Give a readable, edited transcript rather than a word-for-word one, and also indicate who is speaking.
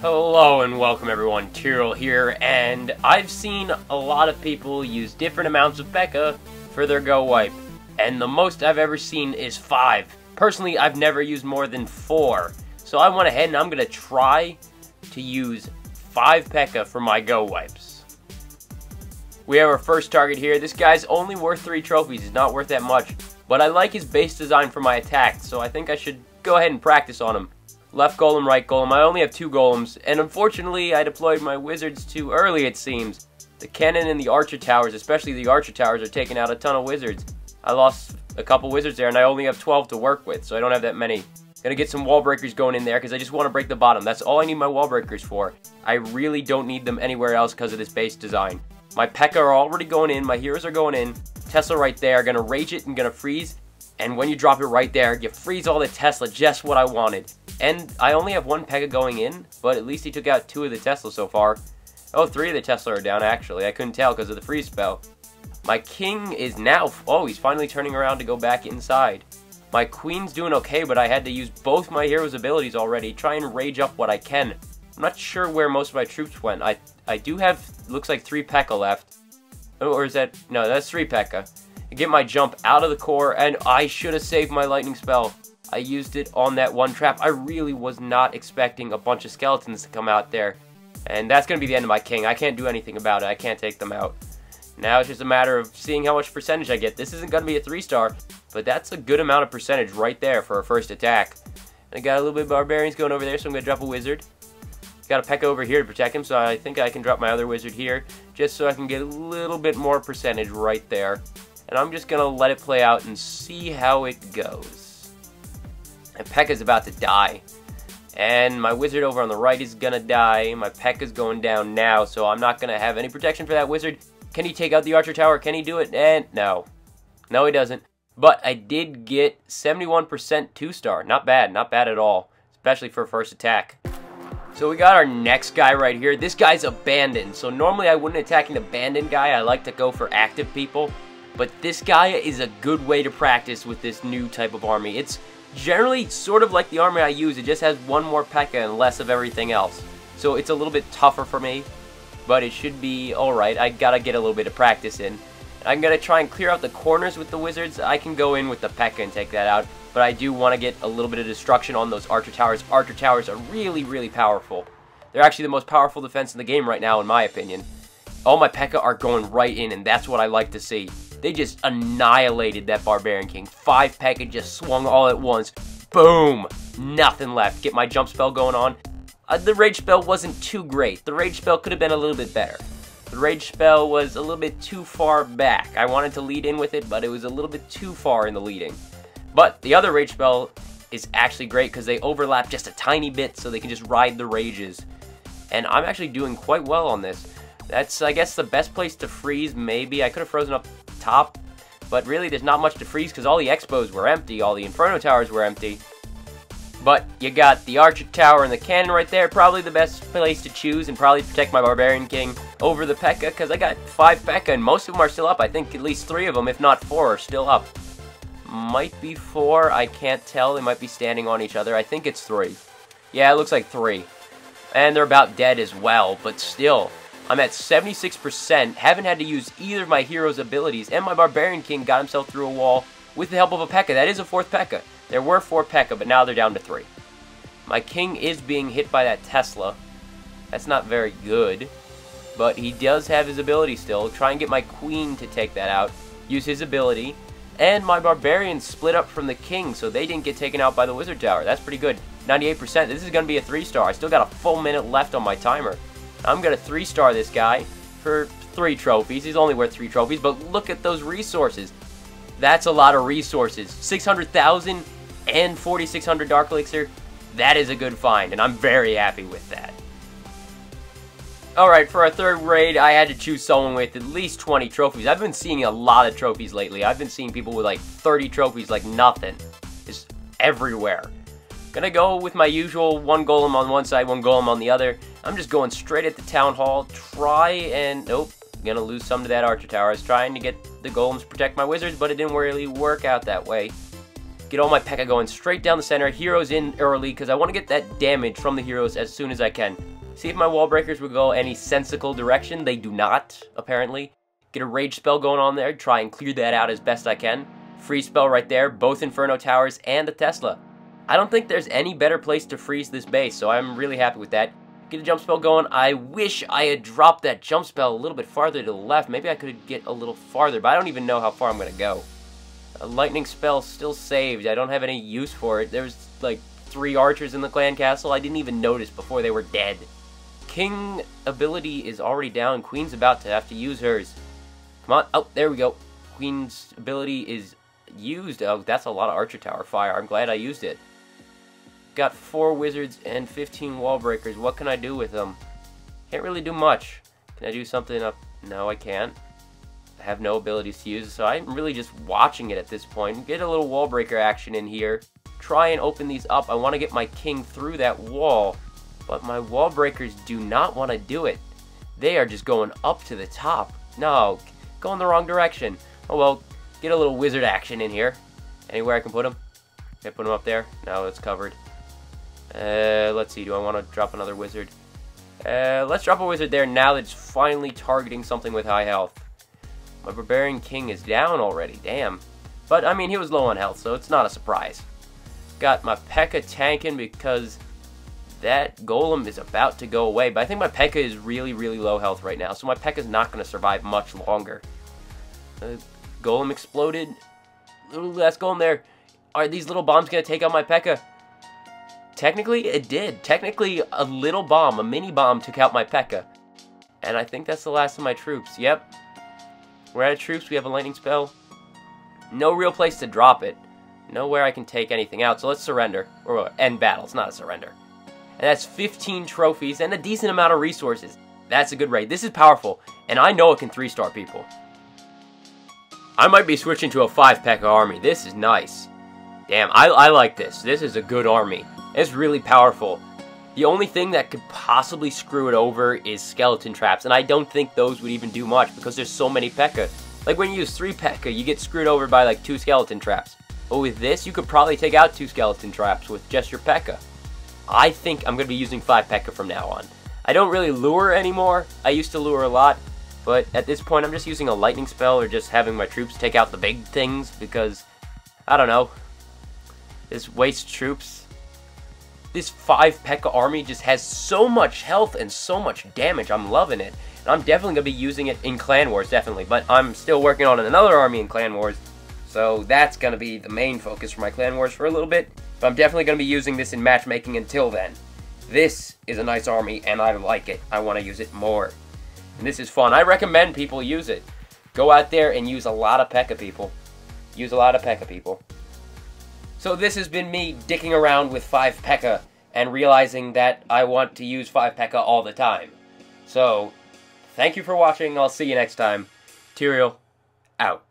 Speaker 1: Hello and welcome everyone, Tyrael here, and I've seen a lot of people use different amounts of P.E.K.K.A for their GoWiPe, and the most I've ever seen is 5. Personally, I've never used more than 4, so I went ahead and I'm going to try to use 5 P.E.K.K.A for my GoWipes. We have our first target here. This guy's only worth 3 trophies, he's not worth that much, but I like his base design for my attack, so I think I should go ahead and practice on him. Left golem, right golem. I only have 2 golems, and unfortunately I deployed my wizards too early, it seems. The cannon and the archer towers, especially the archer towers, are taking out a ton of wizards. I lost a couple wizards there, and I only have 12 to work with, so I don't have that many. Gonna get some wall breakers going in there, because I just want to break the bottom. That's all I need my wall breakers for. I really don't need them anywhere else because of this base design. My P.E.K.K.A are already going in, my heroes are going in. Tesla right there, gonna rage it and gonna freeze. And when you drop it right there, you freeze all the Tesla, just what I wanted. And I only have 1 P.E.K.K.A going in, but at least he took out 2 of the Tesla so far. Oh, 3 of the Tesla are down, actually. I couldn't tell because of the freeze spell. My king is now... Oh, he's finally turning around to go back inside. My queen's doing okay, but I had to use both my hero's abilities already. Try and rage up what I can. I'm not sure where most of my troops went. I do have, looks like 3 P.E.K.K.A left. Oh, or is that... No, that's 3 P.E.K.K.A. Get my jump out of the core, and I should have saved my lightning spell. I used it on that one trap. I really was not expecting a bunch of skeletons to come out there. And that's going to be the end of my king. I can't do anything about it. I can't take them out. Now it's just a matter of seeing how much percentage I get. This isn't going to be a 3-star, but that's a good amount of percentage right there for a first attack. And I got a little bit of barbarians going over there, so I'm going to drop a wizard. Got a P.E.K.K.A over here to protect him, so I think I can drop my other wizard here, just so I can get a little bit more percentage right there. And I'm just going to let it play out and see how it goes. And P.E.K.K.A is about to die. And my wizard over on the right is going to die. My P.E.K.K.A is going down now, so I'm not going to have any protection for that wizard. Can he take out the archer tower? Can he do it? And no. No, he doesn't. But I did get 71% 2-star. Not bad. Not bad at all. Especially for a first attack. So we got our next guy right here. This guy's abandoned. So normally I wouldn't attack an abandoned guy. I like to go for active people. But this guy is a good way to practice with this new type of army. It's generally sort of like the army I use. It just has 1 more P.E.K.K.A and less of everything else. So it's a little bit tougher for me. But it should be alright. I gotta get a little bit of practice in. I'm gonna try and clear out the corners with the wizards. I can go in with the P.E.K.K.A and take that out. But I do want to get a little bit of destruction on those archer towers. Archer towers are really, really powerful. They're actually the most powerful defense in the game right now, in my opinion. All my P.E.K.K.A are going right in, and that's what I like to see. They just annihilated that Barbarian King. 5 P.E.K.K.A just swung all at once. Boom! Nothing left. Get my jump spell going on. The rage spell wasn't too great. The rage spell could have been a little bit better. The rage spell was a little bit too far back. I wanted to lead in with it, but it was a little bit too far in the leading. But the other rage spell is actually great because they overlap just a tiny bit so they can just ride the rages. And I'm actually doing quite well on this. That's, I guess, the best place to freeze, maybe. I could have frozen up top, but really there's not much to freeze because all the expos were empty, all the inferno towers were empty. But you got the archer tower and the cannon right there, probably the best place to choose and probably protect my Barbarian King over the P.E.K.K.A because I got 5 P.E.K.K.A and most of them are still up. I think at least 3 of them, if not 4, are still up. Might be 4, I can't tell. They might be standing on each other. I think it's 3. Yeah, it looks like 3. And they're about dead as well, but still. I'm at 76%, haven't had to use either of my hero's abilities, and my Barbarian King got himself through a wall with the help of a P.E.K.K.A. That is a 4th P.E.K.K.A. There were 4 P.E.K.K.A, but now they're down to 3. My king is being hit by that Tesla. That's not very good, but he does have his ability still. Try and get my queen to take that out, use his ability, and my barbarians split up from the king, so they didn't get taken out by the wizard tower. That's pretty good. 98%. This is going to be a 3-star. I still got a full minute left on my timer. I'm going to 3-star this guy for 3 trophies. He's only worth 3 trophies, but look at those resources. That's a lot of resources. 600,000 and 4,600 Dark Elixir. That is a good find, and I'm very happy with that. Alright, for our 3rd raid, I had to choose someone with at least 20 trophies. I've been seeing a lot of trophies lately. I've been seeing people with like 30 trophies like nothing. Just everywhere. Gonna go with my usual 1 golem on one side, 1 golem on the other. I'm just going straight at the town hall. Try and... Nope. Gonna lose some to that archer tower. I was trying to get the golems to protect my wizards, but it didn't really work out that way. Get all my P.E.K.K.A going straight down the center. Heroes in early, because I want to get that damage from the heroes as soon as I can. See if my wall breakers would go any sensical direction. They do not, apparently. Get a rage spell going on there. Try and clear that out as best I can. Freeze spell right there. Both Inferno Towers and a Tesla. I don't think there's any better place to freeze this base, so I'm really happy with that. Get a jump spell going. I wish I had dropped that jump spell a little bit farther to the left. Maybe I could get a little farther, but I don't even know how far I'm going to go. A lightning spell still saved. I don't have any use for it. There's like 3 archers in the clan castle. I didn't even notice before they were dead. King ability is already down. Queen's about to have to use hers. Come on. Oh, there we go. Queen's ability is used. Oh, that's a lot of archer tower fire. I'm glad I used it. Got 4 wizards and 15 wall breakers. What can I do with them? Can't really do much. Can I do something up? No, I can't. I have no abilities to use, so I'm really just watching it at this point. Get a little wall breaker action in here. Try and open these up. I want to get my king through that wall, but my wall breakers do not want to do it. They are just going up to the top. No, going the wrong direction. Oh well, get a little wizard action in here. Anywhere I can put them? Can I put them up there? No, it's covered. Let's see, do I want to drop another wizard? Let's drop a wizard there now that it's finally targeting something with high health. My Barbarian King is down already, damn. But, I mean, he was low on health, so it's not a surprise. Got my P.E.K.K.A tanking because that Golem is about to go away. But I think my P.E.K.K.A is really, really low health right now, so my P.E.K.K.A is not going to survive much longer. Golem exploded. Little last Golem there. Are these little bombs going to take out my P.E.K.K.A? Technically, it did. Technically, a little bomb, a mini bomb, took out my P.E.K.K.A. And I think that's the last of my troops. Yep. We're out of troops. We have a lightning spell. No real place to drop it. Nowhere I can take anything out. So let's surrender. Or end battle. It's not a surrender. And that's 15 trophies and a decent amount of resources. That's a good raid. This is powerful. And I know it can 3-star people. I might be switching to a 5 P.E.K.K.A army. This is nice. Damn, I like this. This is a good army. It's really powerful. The only thing that could possibly screw it over is skeleton traps, and I don't think those would even do much because there's so many P.E.K.K.A. Like when you use 3 P.E.K.K.A, you get screwed over by like 2 skeleton traps. But with this, you could probably take out 2 skeleton traps with just your P.E.K.K.A. I think I'm going to be using 5 P.E.K.K.A from now on. I don't really lure anymore. I used to lure a lot, but at this point I'm just using a lightning spell or just having my troops take out the big things because, I don't know, this wastes troops. This 5 P.E.K.K.A army just has so much health and so much damage. I'm loving it. And I'm definitely going to be using it in Clan Wars, definitely. But I'm still working on another army in Clan Wars. So that's going to be the main focus for my Clan Wars for a little bit. But I'm definitely going to be using this in matchmaking until then. This is a nice army and I like it. I want to use it more. And this is fun. I recommend people use it. Go out there and use a lot of P.E.K.K.A people. Use a lot of P.E.K.K.A people. So this has been me dicking around with 5 P.E.K.K.A and realizing that I want to use 5 P.E.K.K.A all the time. So, thank you for watching. I'll see you next time. Tyrael, out.